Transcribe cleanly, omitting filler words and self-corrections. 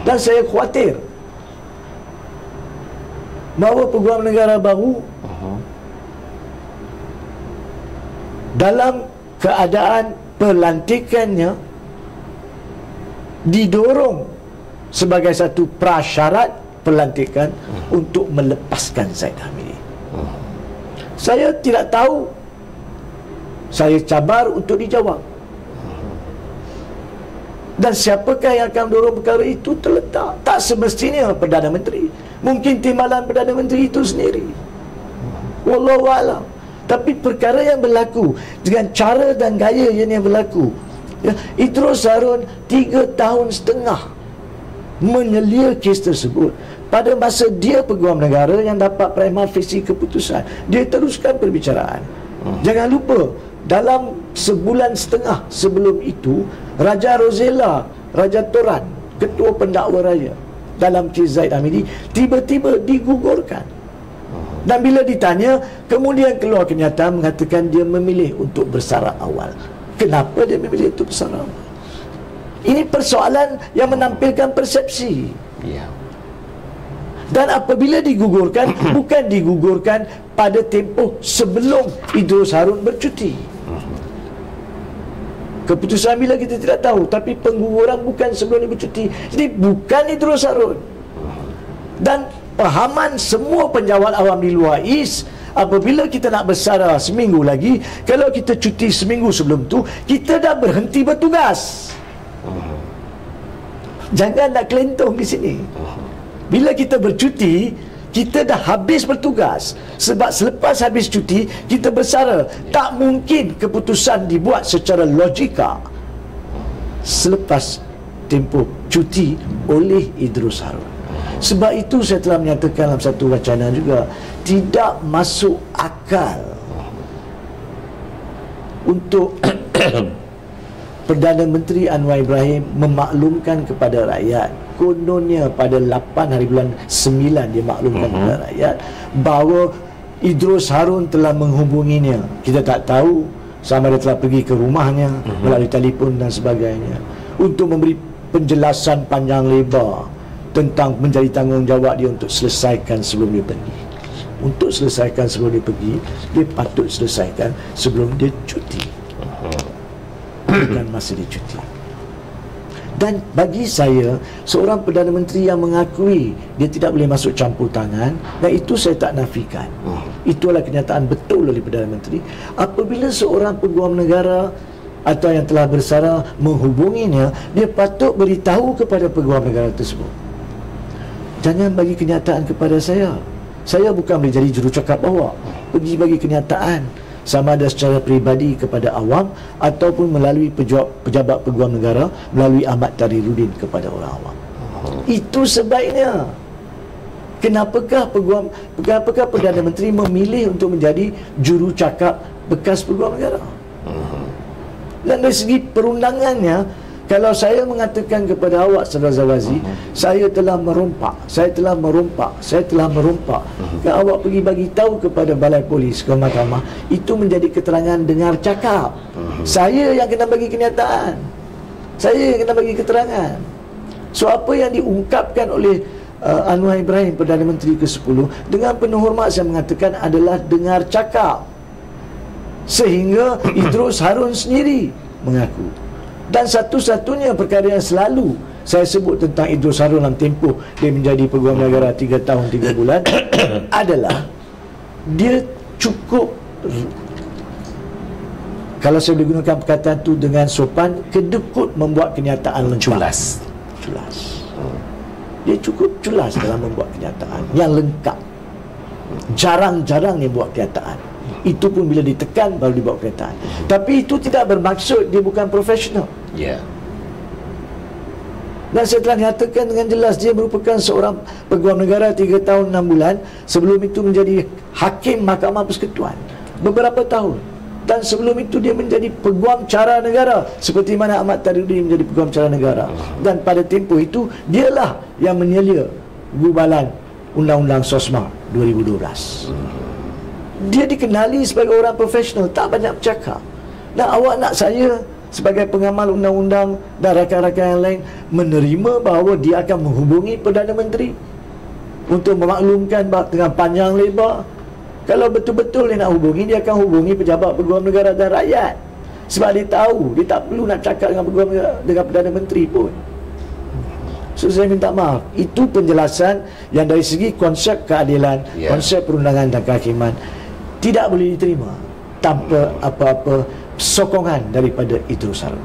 Dan saya khawatir bahawa peguam negara baru dalam keadaan pelantikannya didorong sebagai satu prasyarat pelantikan untuk melepaskan Zaid Hamidi. Saya tidak tahu. Saya cabar untuk dijawab. Dan siapakah yang akan mendorong perkara itu terletak. Tak semestinya Perdana Menteri. Mungkin timbalan Perdana Menteri itu sendiri. Wallahu a'lam. Tapi perkara yang berlaku dengan cara dan gaya yang berlaku, ya, Idrus Harun 3 tahun setengah menyelia kes tersebut. Pada masa dia peguam negara yang dapat prima facie keputusan, dia teruskan perbicaraan. Jangan lupa, dalam sebulan setengah sebelum itu, Raja Rosella, Raja Toran, Ketua Pendakwa Raya dalam kes Zaid Hamidi, tiba-tiba digugurkan. Dan bila ditanya, kemudian keluar kenyataan mengatakan dia memilih untuk bersara awal. Kenapa dia memilih untuk bersara awal? Ini persoalan yang menampilkan persepsi. Dan apabila digugurkan, bukan digugurkan pada tempoh sebelum Idrus Harun bercuti. Keputusan bila kita tidak tahu, tapi pengguguran bukan sebelum dia bercuti. Jadi bukan Idrus Harun. Dan pahaman semua penjawat awam di luar is, apabila kita nak bersara seminggu lagi, kalau kita cuti seminggu sebelum tu, kita dah berhenti bertugas. Jangan nak kelentong di sini. Bila kita bercuti, kita dah habis bertugas. Sebab selepas habis cuti, kita bersara. Tak mungkin keputusan dibuat secara logika selepas tempoh cuti oleh Idrus Harun. Sebab itu saya telah menyatakan dalam satu wacana juga, tidak masuk akal untuk Perdana Menteri Anwar Ibrahim memaklumkan kepada rakyat, kononnya pada 8 hari bulan 9 dia maklumkan kepada rakyat bahawa Idrus Harun telah menghubunginya. Kita tak tahu sama dia telah pergi ke rumahnya melalui telefon dan sebagainya untuk memberi penjelasan panjang lebar tentang menjadi tanggungjawab dia untuk selesaikan sebelum dia pergi. Untuk selesaikan sebelum dia pergi, dia patut selesaikan sebelum dia cuti, bukan masa dia cuti. Dan bagi saya, seorang Perdana Menteri yang mengakui dia tidak boleh masuk campur tangan, dan itu saya tak nafikan, itu adalah kenyataan betul oleh Perdana Menteri. Apabila seorang peguam negara atau yang telah bersara menghubunginya, dia patut beritahu kepada peguam negara tersebut. Jangan bagi kenyataan kepada saya. Saya bukan boleh jadi jurucakap awak. Pergi bagi kenyataan, sama ada secara peribadi kepada awam ataupun melalui pejabat peguam negara, melalui Ahmad Tahriruddin kepada orang awam. Itu sebabnya kenapakah Perdana Menteri memilih untuk menjadi jurucakap bekas peguam negara. Dan dari segi perundangannya, kalau saya mengatakan kepada awak, Saudara Zawazi, saya telah merompak, kalau awak pergi bagi tahu kepada balai polis, ke mahkamah, itu menjadi keterangan dengar cakap. Saya yang kena bagi kenyataan, saya yang kena bagi keterangan. So apa yang diungkapkan oleh Anwar Ibrahim, Perdana Menteri ke-10, dengan penuh hormat saya mengatakan adalah dengar cakap. Sehingga Idrus Harun sendiri mengaku. Dan satu-satunya perkara yang selalu saya sebut tentang Idrus Harun dalam tempoh dia menjadi peguam negara 3 tahun 3 bulan adalah dia cukup, kalau saya boleh gunakan perkataan itu dengan sopan, kedekut membuat kenyataan lengkap. Culas. Dia cukup culas dalam membuat kenyataan yang lengkap. Jarang-jarang dia buat kenyataan. Itu pun bila ditekan baru dibawa kenyataan. Tapi itu tidak bermaksud dia bukan profesional. Dan saya telah nyatakan dengan jelas, dia merupakan seorang peguam negara 3 tahun 6 bulan. Sebelum itu menjadi hakim Mahkamah Persekutuan beberapa tahun. Dan sebelum itu dia menjadi peguam cara negara, seperti mana Ahmad Tahriruddin menjadi peguam cara negara. Dan pada tempoh itu dialah yang menyelia gubalan Undang-Undang SOSMA 2012. Dia dikenali sebagai orang profesional, tak banyak bercakap. Dan awak nak saya sebagai pengamal undang-undang dan rakan-rakan yang lain menerima bahawa dia akan menghubungi Perdana Menteri untuk memaklumkan dengan panjang lebar. Kalau betul-betul dia nak hubungi, dia akan hubungi pejabat Peguam Negara dan rakyat. Sebab dia tahu, dia tak perlu nak cakap dengan Peguam Negara, dengan Perdana Menteri pun. So saya minta maaf. Itu penjelasan yang dari segi konsep keadilan, konsep perundangan dan kehakiman tidak boleh diterima tanpa apa-apa sokongan daripada Idrus Harun.